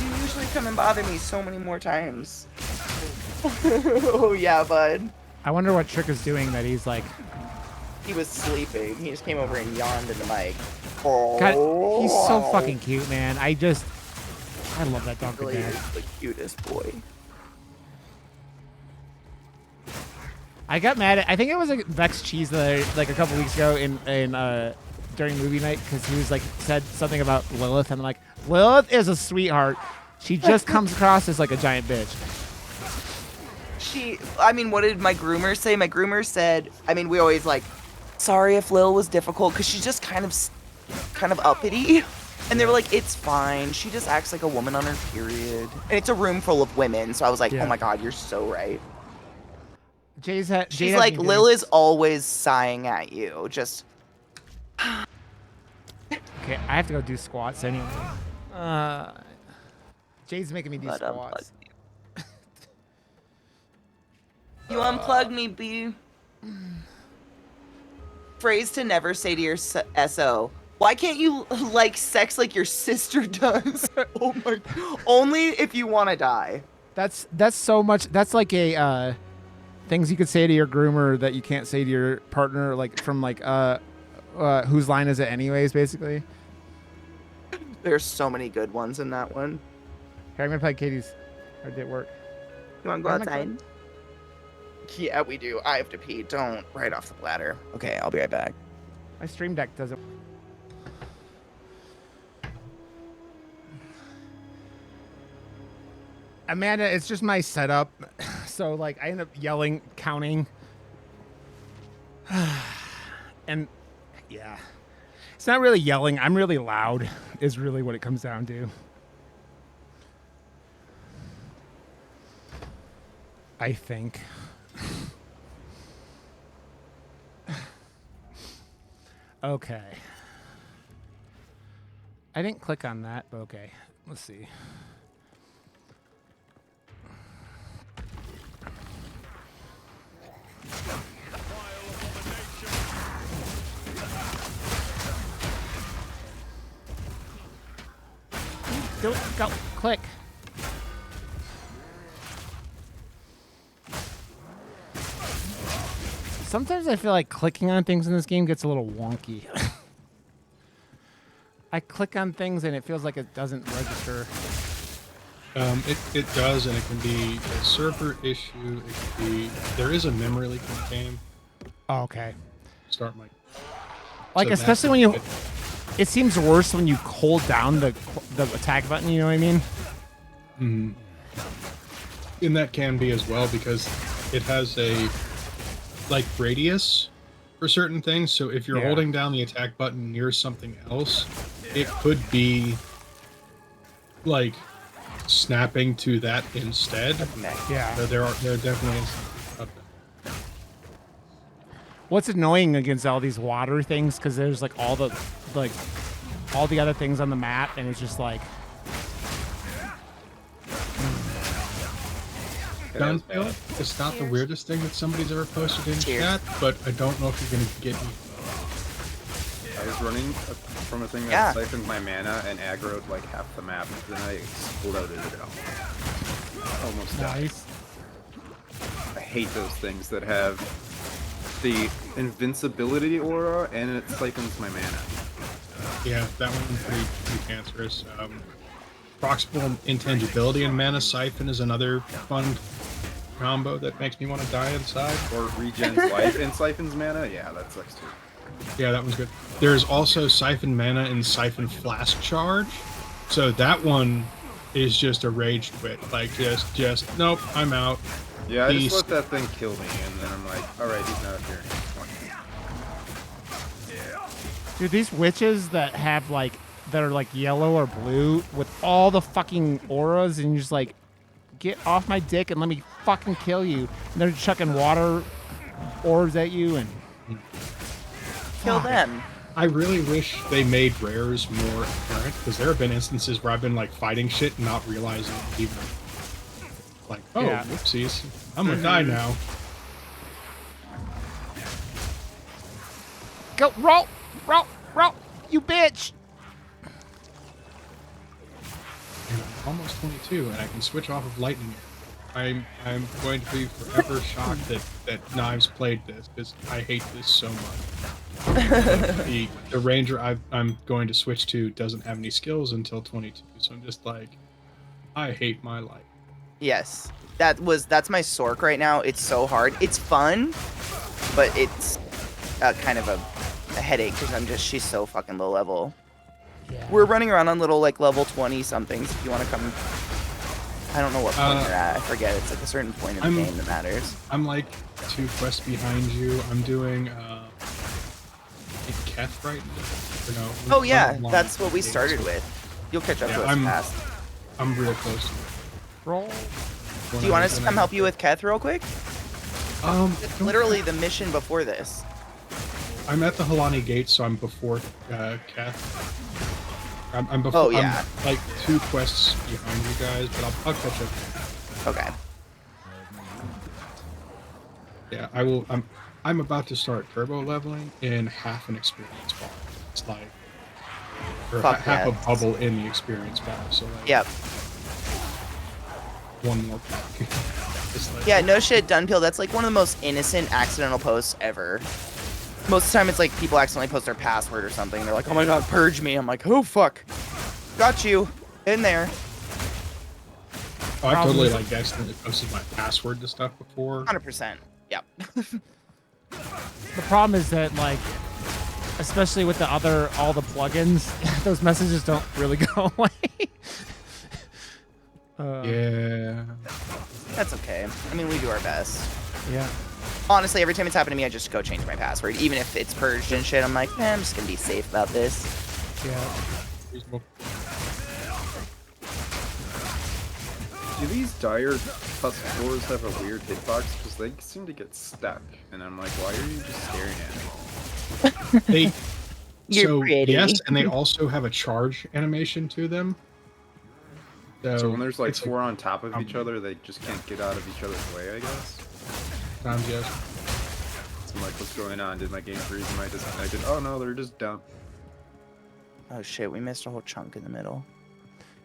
You usually come and bother me so many more times. Oh yeah, bud. I wonder what Trick is doing that he's like. He was sleeping. He just came over and yawned in the mic. Oh, God, he's so fucking cute, man. I love that dog to Really death. is the cutest boy. I got mad at. I think it was like Vex Cheese like a couple weeks ago in during movie night because he was like said something about Lilith and I'm like Lilith is a sweetheart. She just comes across as like a giant bitch. I mean, what did my groomer say? My groomer said, I mean, we always like, sorry if Lil was difficult because she's just kind of uppity. And they were like, it's fine. She just acts like a woman on her period. And it's a room full of women. So I was like, Yeah. oh my God, you're so right. She's like, Lil is always sighing at you. Just. Okay, I have to go do squats anyway. Jay's making me do squats. You unplugged me, B. Phrase to never say to your SO. Why can't you like sex like your sister does? Oh my. Only if you want to die. That's so much. That's like a things you could say to your groomer that you can't say to your partner, like from like whose line is it anyways, basically. There's so many good ones in that one. Here, I'm gonna play Katie's. Or did it work? You wanna go outside? Yeah, we do. I have to pee. Don't right off the ladder. Okay, I'll be right back. My stream deck doesn't. Amanda, it's just my setup. So like I end up yelling, counting. And yeah. It's not really yelling. I'm really loud is really what it comes down to. I think. Okay. I didn't click on that, but okay. Let's see. Don't go click. Sometimes I feel like clicking on things in this game gets a little wonky. I click on things and it feels like it doesn't register. It does, and it can be a server issue. It can be there is a memory leak in the game. Oh, okay. Start my. Like so especially when you. It seems worse when you hold down the attack button. You know what I mean? Mm-hmm. And that can be as well because it has a like radius for certain things. So if you're holding down the attack button near something else, it could be like snapping to that instead. Yeah. So there are definitely instances of that. What's annoying against all these water things because there's like all the other things on the map and it's just like. Gunfield, it's not the weirdest thing that somebody's ever posted in chat, but I don't know if you're gonna get me. I was running from a thing that siphoned my mana and aggroed like half the map, and then I exploded it out. Almost died. I hate those things that have the invincibility aura and it siphons my mana. Yeah, that one's pretty cancerous. Proximal intangibility and mana siphon is another fun combo that makes me want to die inside. Or regens life and siphons mana. Yeah, that sucks too. Yeah, that one's good. There's also siphon mana and siphon flask charge. So that one is just a rage quit. Like just nope, I'm out. Yeah, I just let that thing kill me, and then I'm like, all right, he's not here. Dude, these witches that have like that are like yellow or blue with all the fucking auras, and you're just like, get off my dick and let me fucking kill you. And they're chucking water orbs at you and kill them. I really wish they made rares more apparent because there have been instances where I've been like fighting shit and not realizing even like, oh, whoopsies, I'm gonna die now. Go roll, you bitch. And I'm almost 22, and I can switch off of lightning. I'm going to be forever shocked that Knives played this because I hate this so much. The ranger I'm going to switch to doesn't have any skills until 22, so I'm just like, I hate my life. Yes, that's my Sork right now. It's so hard. It's fun, but it's kind of a headache because she's so fucking low level. Yeah. We're running around on little like level 20 somethings. If you want to come, I don't know what point you're at. I forget. It's like a certain point in the game that matters. I'm like 2 quests behind you. I'm doing Keth right now. Or no, oh yeah, that's what we started with. You'll catch up to us fast. I'm real close to it. Roll. Do you want us to come help you with Keth real quick? It's literally the mission before this. I'm at the Halani Gate, so I'm before Kath. I'm before. Oh, yeah. I'm like 2 quests behind you guys, but I'll catch up. Okay. Yeah, I will. I'm about to start turbo leveling in half an experience bar. It's like, or half a bubble in the experience bar. So like, yep. One more pack. Like, yeah, no shit, Dunpeel. That's like one of the most innocent accidental posts ever. Most of the time, it's like people accidentally post their password or something. They're like, "Oh my god, purge me!" I'm like, "Oh fuck, got you in there." Oh, I totally like accidentally posted my password to stuff before. 100%. Yep. The problem is that, like, especially with all the plugins, those messages don't really go away. Yeah. That's okay. I mean, we do our best. Yeah. Honestly, every time it's happened to me, I just go change my password. Even if it's purged and shit, I'm like, I'm just gonna be safe about this. Yeah. Reasonable. Do these dire tusk floors have a weird hitbox? Because they seem to get stuck. And I'm like, why are you just staring at me? Yes, and they also have a charge animation to them. So when there's like 4 on top of each other, they just can't get out of each other's way, I guess? Sometimes, yes. So I'm like, what's going on? Did my game freeze? Am I disconnected? Oh no, they're just dumb. Oh shit, we missed a whole chunk in the middle.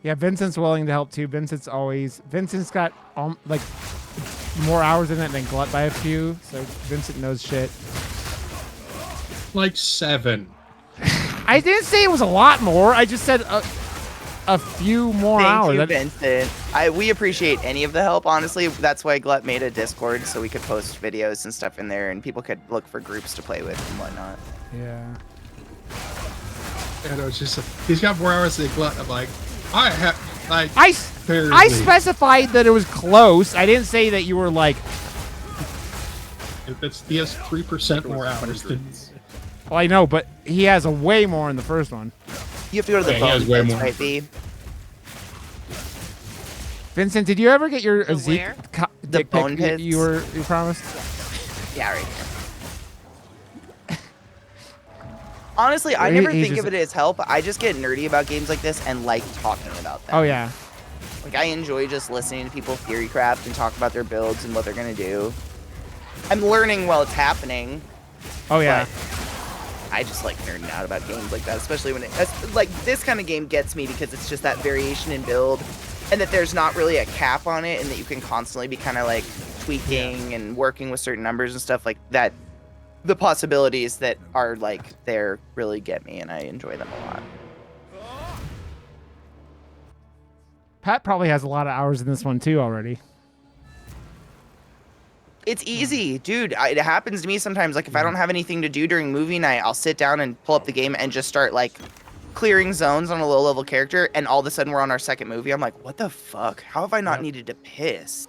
Yeah, Vincent's willing to help too. Vincent's got like more hours in it than Glut by a few, so Vincent knows shit. Like 7. I didn't say it was a lot more. I just said a few more hours. Thank you, Vincent. We appreciate any of the help, honestly. That's why Glut made a Discord so we could post videos and stuff in there and people could look for groups to play with and whatnot. Yeah. Yeah, no, it's just he's got more hours than Glut. I'm like, I have like I specified that it was close. I didn't say that you were like. He has 3% more hours than. Well, I know, but he has a way more in the first one. You have to go to the bone pits, right, B? Vincent, did you ever get your Zeke the bone pits you promised? Yeah, right here. Honestly, I never think of it as help. I just get nerdy about games like this and like talking about them. Oh yeah. Like I enjoy just listening to people theory craft and talk about their builds and what they're gonna do. I'm learning while it's happening. Oh yeah. I just like nerding out about games like that, especially when like this kind of game gets me because it's just that variation in build, and that there's not really a cap on it, and that you can constantly be kind of like tweaking and working with certain numbers and stuff like that. The possibilities that are like there really get me, and I enjoy them a lot. Pat probably has a lot of hours in this one too already. It's easy, dude. It happens to me sometimes. Like if I don't have anything to do during movie night, I'll sit down and pull up the game and just start like clearing zones on a low level character, and all of a sudden we're on our second movie. I'm like, what the fuck? How have I not needed to piss?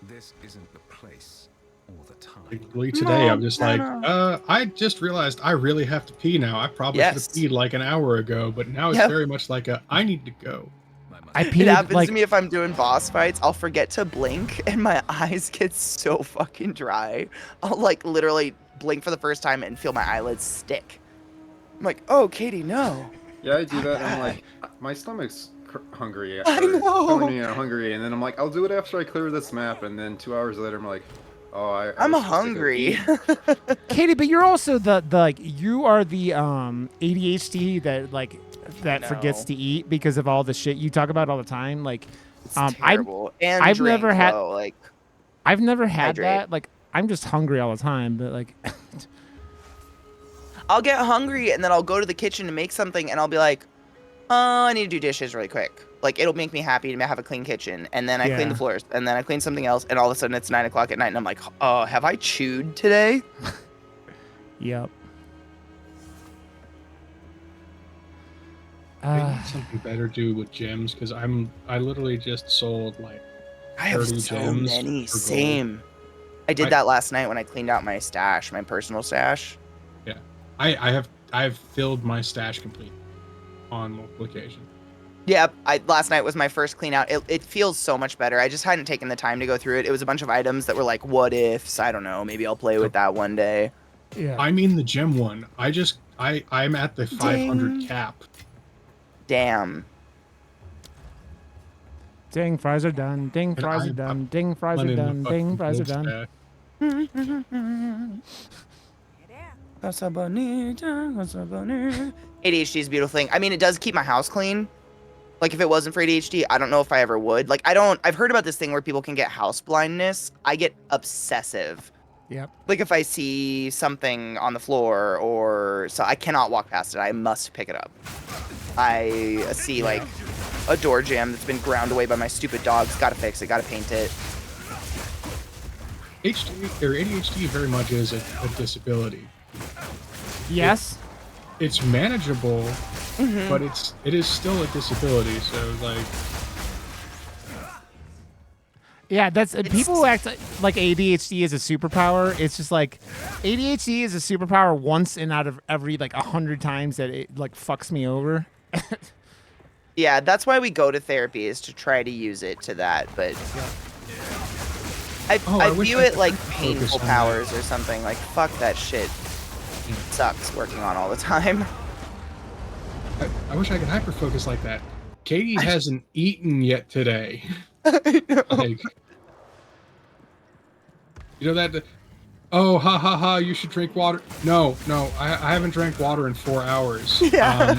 This isn't the place all the time. Literally today, I'm just like, I just realized I really have to pee now. I probably should have peed like an hour ago, but now it's very much like I need to go. It happens to me if I'm doing boss fights. I'll forget to blink, and my eyes get so fucking dry. I'll like literally blink for the first time and feel my eyelids stick. I'm like, oh, Katie, no. Yeah, I do that. I'm like, my stomach's hungry. I know. Telling me I'm hungry, and then I'm like, I'll do it after I clear this map, and then 2 hours later, I'm like, oh, I'm hungry. Katie, but you're also the like you are the ADHD that forgets to eat because of all the shit you talk about all the time. Like, it's terrible. I've never had that. Like, I'm just hungry all the time. But like, I'll get hungry and then I'll go to the kitchen to make something, and I'll be like, oh, I need to do dishes really quick. Like, it'll make me happy to have a clean kitchen, and then I clean the floors, and then I clean something else, and all of a sudden it's 9 o'clock at night, and I'm like, oh, have I chewed today? Yep. I need something better to do with gems, because I literally just sold like 30 I have so gems. Many. Same. I did that last night when I cleaned out my stash, my personal stash. Yeah, I've filled my stash complete on multiple occasions. Yep, last night was my first clean out. It feels so much better. I just hadn't taken the time to go through it. It was a bunch of items that were like what ifs. I don't know. Maybe I'll play with that one day. Yeah. I mean the gem one. I'm at the 500 cap. Damn. Ding, fries are done. Ding, fries are done. Ding, fries are done. Ding, fries are done. ADHD is a beautiful thing. I mean, it does keep my house clean. Like, if it wasn't for ADHD, I don't know if I ever would. Like, I've heard about this thing where people can get house blindness. I get obsessive. Yep. Like, if I see something on the floor so I cannot walk past it. I must pick it up. I see, like, a door jamb that's been ground away by my stupid dogs. Gotta fix it. Gotta paint it. ADHD very much is a disability. Yes. It's manageable, but it is still a disability. So like, yeah, people who act like ADHD is a superpower. It's just like ADHD is a superpower once in out of every like 100 times that it like fucks me over. Yeah, that's why we go to therapy, is to try to use it to that. But I view it like painful powers or something. Like, fuck that shit. Sucks working on all the time. I wish I could hyper focus like that. Katie hasn't eaten yet today. Like, you know that? Oh, ha ha ha! You should drink water. No, I haven't drank water in 4 hours. Yeah.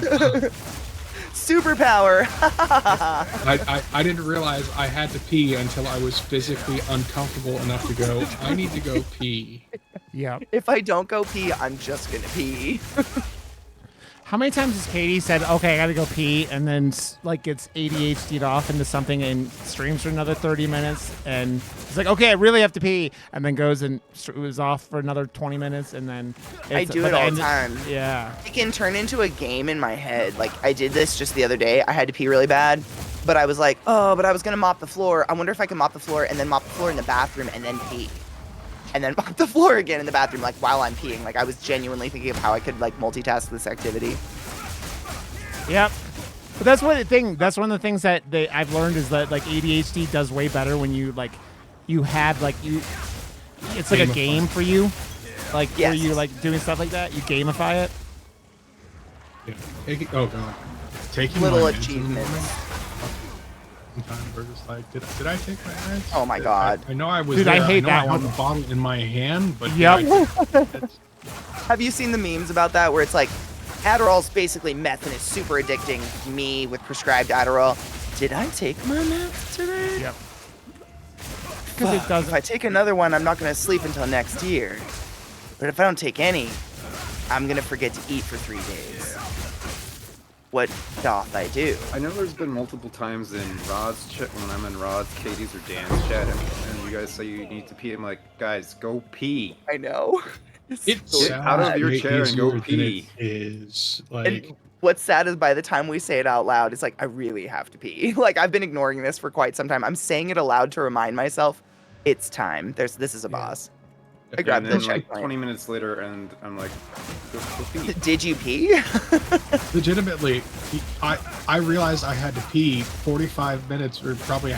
Superpower. I didn't realize I had to pee until I was physically uncomfortable enough to go, I need to go pee. Yeah. If I don't go pee, I'm just gonna pee. How many times has Katie said, okay, I gotta go pee, and then like gets ADHD'd off into something and streams for another 30 minutes, and it's like, okay, I really have to pee, and then goes and is off for another 20 minutes, and then I do it all the time. Yeah. It can turn into a game in my head. Like, I did this just the other day. I had to pee really bad, but I was like, oh, but I was gonna mop the floor. I wonder if I can mop the floor and then mop the floor in the bathroom and then pee. And then mop the floor again in the bathroom, like, while I'm peeing. Like, I was genuinely thinking of how I could, like, multitask this activity. Yep. But that's one of the things that I've learned is that, like, ADHD does way better when you, like, it's like a game for you. Like, where you, like, doing stuff like that. You gamify it. Yeah. Oh, God. Taking little achievements. Sometimes we're just like, did I take my meds? Oh my God! I know I was. Dude, there. I hate that I one. had the bottle in my hand, but yep. Have you seen the memes about that where it's like, Adderall's basically meth and it's super addicting? Me with prescribed Adderall. Did I take my meth today? Yep. Because it does. If I take another one, I'm not gonna sleep until next year. But if I don't take any, I'm gonna forget to eat for 3 days. What doth I do? I know there's been multiple times in Rod's chat, when I'm in Rod's, Katie's, or Dan's chat, and you guys say you need to pee. I'm like, guys, go pee. I know. It's get out of your chair and go pee. And what's sad is by the time we say it out loud, it's like, I really have to pee. Like, I've been ignoring this for quite some time. I'm saying it aloud to remind myself, it's time. This is a boss. I grabbed the checkpoint. Like 20 minutes later, and I'm like, go pee. Did you pee? Legitimately, I realized I had to pee 45 minutes or probably a